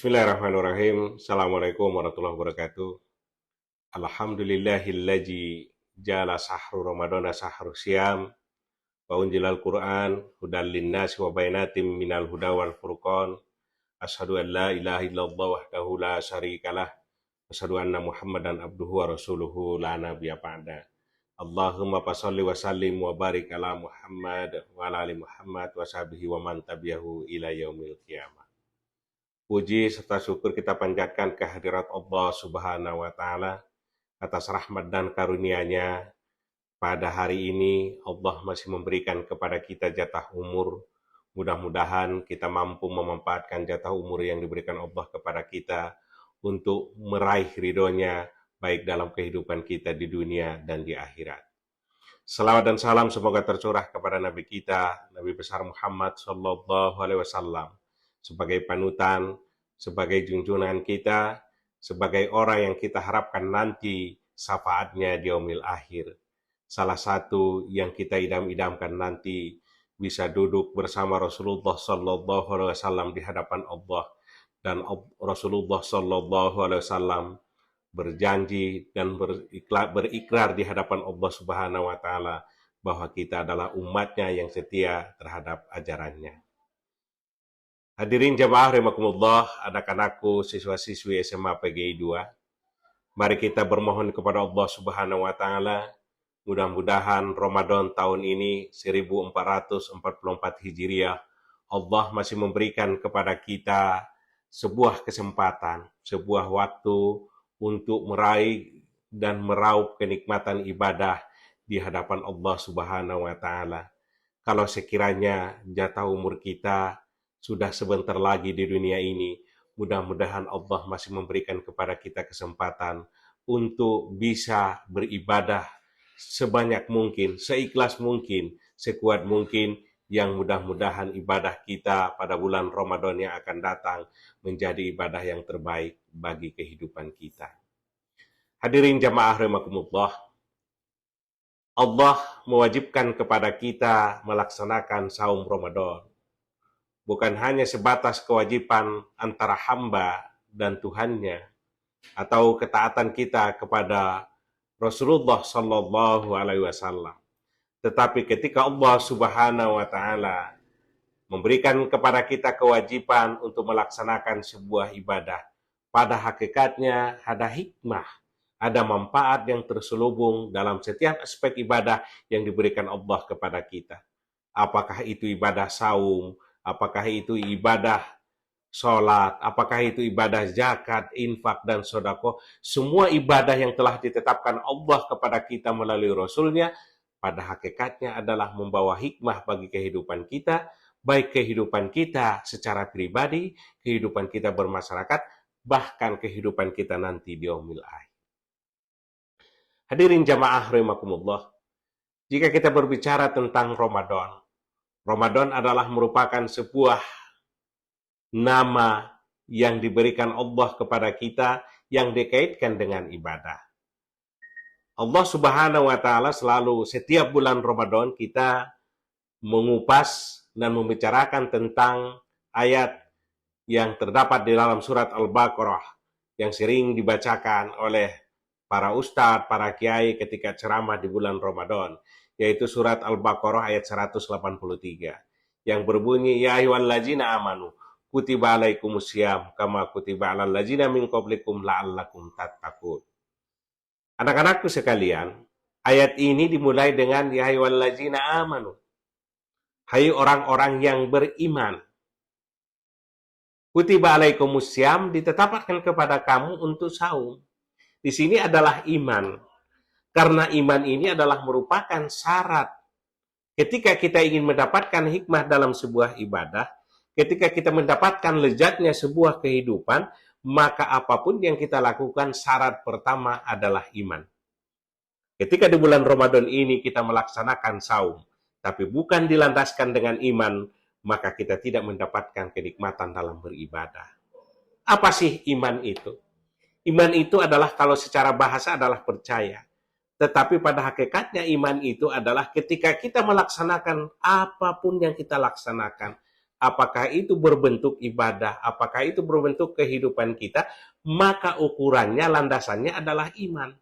Bismillahirrahmanirrahim. Assalamualaikum warahmatullahi wabarakatuh. Alhamdulillahillazi jala sahru ramadana sahru siyam wa unjilal Qur'an hudal linnasi wa bainatim minal huda wal furqan. Asyhadu an la ilaha illallah wahdahu la syarikalah. Asyhadu anna Muhammadan abduhu wa rasuluhu la nabiyya ba'da. Allahumma fasholli wa sallim wa barik ala Muhammad wa ala ali Muhammad wa sahbihi wa man tabi'ahu ila yaumil qiyamah. Puji serta syukur kita panjatkan kehadirat Allah Subhanahu wa Ta'ala atas rahmat dan karunia-Nya. Pada hari ini Allah masih memberikan kepada kita jatah umur. Mudah-mudahan kita mampu memanfaatkan jatah umur yang diberikan Allah kepada kita untuk meraih ridhonya baik dalam kehidupan kita di dunia dan di akhirat. Salawat dan salam semoga tercurah kepada Nabi kita, Nabi besar Muhammad Sallallahu Alaihi Wasallam, sebagai panutan, sebagai junjungan kita, sebagai orang yang kita harapkan nanti syafaatnya di yaumil akhir. Salah satu yang kita idam-idamkan nanti bisa duduk bersama Rasulullah Sallallahu Alaihi Wasallam di hadapan Allah, dan Rasulullah Sallallahu Alaihi Wasallam berjanji dan berikrar di hadapan Allah Subhanahu wa Ta'ala bahwa kita adalah umatnya yang setia terhadap ajarannya. Hadirin jamaah rahimakumullah, anak-anakku, siswa-siswi SMA PGI 2. Mari kita bermohon kepada Allah Subhanahu wa Ta'ala, mudah-mudahan Ramadan tahun ini 1444 Hijriah, Allah masih memberikan kepada kita sebuah kesempatan, sebuah waktu untuk meraih dan meraup kenikmatan ibadah di hadapan Allah Subhanahu wa Ta'ala. Kalau sekiranya jatah umur kita sudah sebentar lagi di dunia ini, mudah-mudahan Allah masih memberikan kepada kita kesempatan untuk bisa beribadah sebanyak mungkin, seikhlas mungkin, sekuat mungkin, yang mudah-mudahan ibadah kita pada bulan Ramadan yang akan datang menjadi ibadah yang terbaik bagi kehidupan kita. Hadirin jamaah rahimakumullah, Allah mewajibkan kepada kita melaksanakan saum Ramadan. Bukan hanya sebatas kewajiban antara hamba dan Tuhannya, atau ketaatan kita kepada Rasulullah Sallallahu Alaihi Wasallam, tetapi ketika Allah Subhanahu Wa Ta'ala memberikan kepada kita kewajiban untuk melaksanakan sebuah ibadah, pada hakikatnya ada hikmah, ada manfaat yang terselubung dalam setiap aspek ibadah yang diberikan Allah kepada kita. Apakah itu ibadah saum, apakah itu ibadah sholat, apakah itu ibadah zakat, infak, dan sodako, semua ibadah yang telah ditetapkan Allah kepada kita melalui Rasulnya, pada hakikatnya adalah membawa hikmah bagi kehidupan kita, baik kehidupan kita secara pribadi, kehidupan kita bermasyarakat, bahkan kehidupan kita nanti di yaumil akhir. Hadirin jamaah rahimakumullah, jika kita berbicara tentang Ramadan, Ramadan adalah merupakan sebuah nama yang diberikan Allah kepada kita yang dikaitkan dengan ibadah. Allah Subhanahu wa Ta'ala selalu setiap bulan Ramadan kita mengupas dan membicarakan tentang ayat yang terdapat di dalam surat Al-Baqarah yang sering dibacakan oleh para ustadz, para kiai ketika ceramah di bulan Ramadan, yaitu surat Al-Baqarah ayat 183 yang berbunyi, ya ayyuhallazina amanu kutiba alaikumusiyam kama kutiba alal ladzina min qablikum la'allakum tattaqun. Anak-anakku sekalian, ayat ini dimulai dengan ya ayyuhallazina amanu, hai orang-orang yang beriman. Kutiba alaikumusiyam, ditetapkan kepada kamu untuk saum. Di sini adalah iman. Karena iman ini adalah merupakan syarat. Ketika kita ingin mendapatkan hikmah dalam sebuah ibadah, ketika kita mendapatkan lezatnya sebuah kehidupan, maka apapun yang kita lakukan, syarat pertama adalah iman. Ketika di bulan Ramadan ini kita melaksanakan saum, tapi bukan dilandaskan dengan iman, maka kita tidak mendapatkan kenikmatan dalam beribadah. Apa sih iman itu? Iman itu adalah, kalau secara bahasa adalah percaya. Tetapi pada hakikatnya iman itu adalah ketika kita melaksanakan apapun yang kita laksanakan, apakah itu berbentuk ibadah, apakah itu berbentuk kehidupan kita, maka ukurannya, landasannya adalah iman.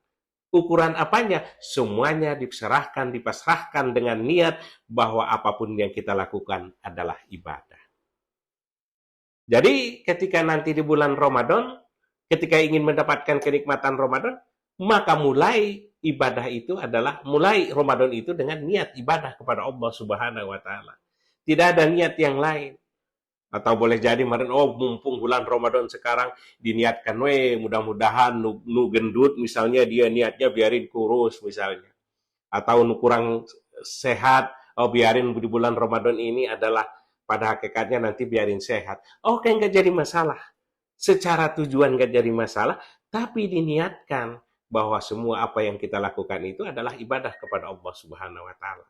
Ukuran apanya? Semuanya diserahkan, dipasrahkan dengan niat bahwa apapun yang kita lakukan adalah ibadah. Jadi ketika nanti di bulan Ramadan, ketika ingin mendapatkan kenikmatan Ramadan, maka mulai ibadah itu adalah, mulai Ramadan itu dengan niat ibadah kepada Allah Subhanahu wa Ta'ala. Tidak ada niat yang lain. Atau boleh jadi kemarin, oh mumpung bulan Ramadan sekarang diniatkan, mudah-mudahan nu gendut misalnya, dia niatnya biarin kurus misalnya. Atau nu kurang sehat, oh biarin di bulan Ramadan ini adalah pada hakikatnya nanti biarin sehat. Oke, nggak jadi masalah. Secara tujuan nggak jadi masalah, tapi diniatkan bahwa semua apa yang kita lakukan itu adalah ibadah kepada Allah Subhanahu wa Ta'ala.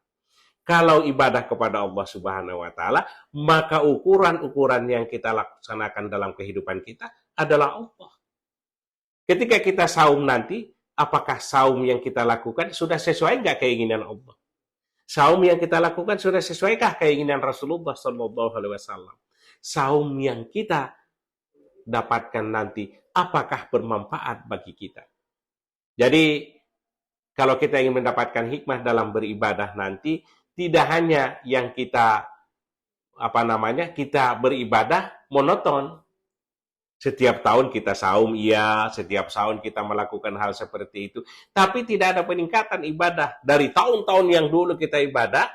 Kalau ibadah kepada Allah Subhanahu wa Ta'ala, maka ukuran-ukuran yang kita laksanakan dalam kehidupan kita adalah Allah. Ketika kita saum nanti, apakah saum yang kita lakukan sudah sesuai nggak keinginan Allah? Saum yang kita lakukan sudah sesuaikah keinginan Rasulullah Sallallahu Alaihi Wasallam? Saum yang kita dapatkan nanti, apakah bermanfaat bagi kita? Jadi, kalau kita ingin mendapatkan hikmah dalam beribadah nanti, tidak hanya yang kita kita beribadah monoton. Setiap tahun kita saum, iya, setiap tahun kita melakukan hal seperti itu, tapi tidak ada peningkatan ibadah dari tahun-tahun yang dulu kita ibadah,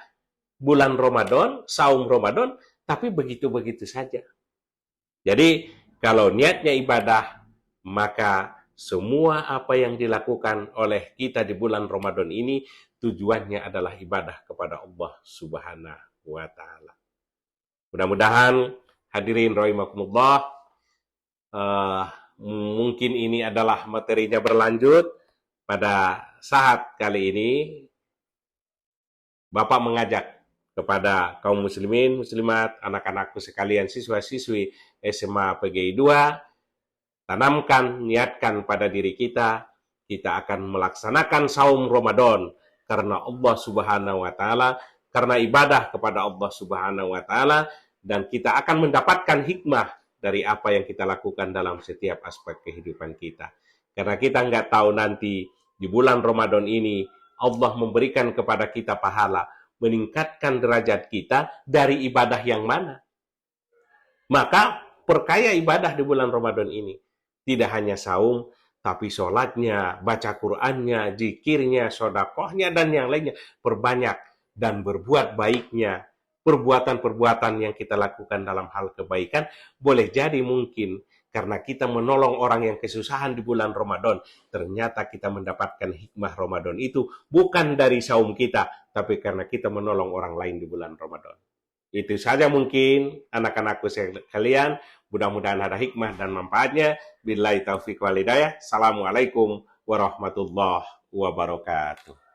bulan Ramadan, saum Ramadan, tapi begitu-begitu saja. Jadi kalau niatnya ibadah, maka semua apa yang dilakukan oleh kita di bulan Ramadan ini tujuannya adalah ibadah kepada Allah Subhanahu wa Ta'ala. Mudah-mudahan hadirin rahimakumullah, mungkin ini adalah materinya berlanjut. Pada saat kali ini Bapak mengajak kepada kaum muslimin, muslimat, anak-anakku sekalian, siswa-siswi SMA PGI 2, tanamkan, niatkan pada diri kita akan melaksanakan saum Ramadan karena Allah Subhanahu wa Ta'ala, karena ibadah kepada Allah Subhanahu wa Ta'ala, dan kita akan mendapatkan hikmah dari apa yang kita lakukan dalam setiap aspek kehidupan kita. Karena kita nggak tahu nanti di bulan Ramadan ini Allah memberikan kepada kita pahala, meningkatkan derajat kita dari ibadah yang mana. Maka perkaya ibadah di bulan Ramadan ini. Tidak hanya saum, tapi sholatnya, baca Qur'annya, zikirnya, sodakohnya, dan yang lainnya. Perbanyak dan berbuat baiknya. Perbuatan-perbuatan yang kita lakukan dalam hal kebaikan, boleh jadi mungkin karena kita menolong orang yang kesusahan di bulan Ramadan, ternyata kita mendapatkan hikmah Ramadan itu bukan dari saum kita, tapi karena kita menolong orang lain di bulan Ramadan. Itu saja mungkin anak-anakku sekalian, mudah-mudahan ada hikmah dan manfaatnya. Billahi taufiq wal hidayah. Assalamualaikum warahmatullahi wabarakatuh.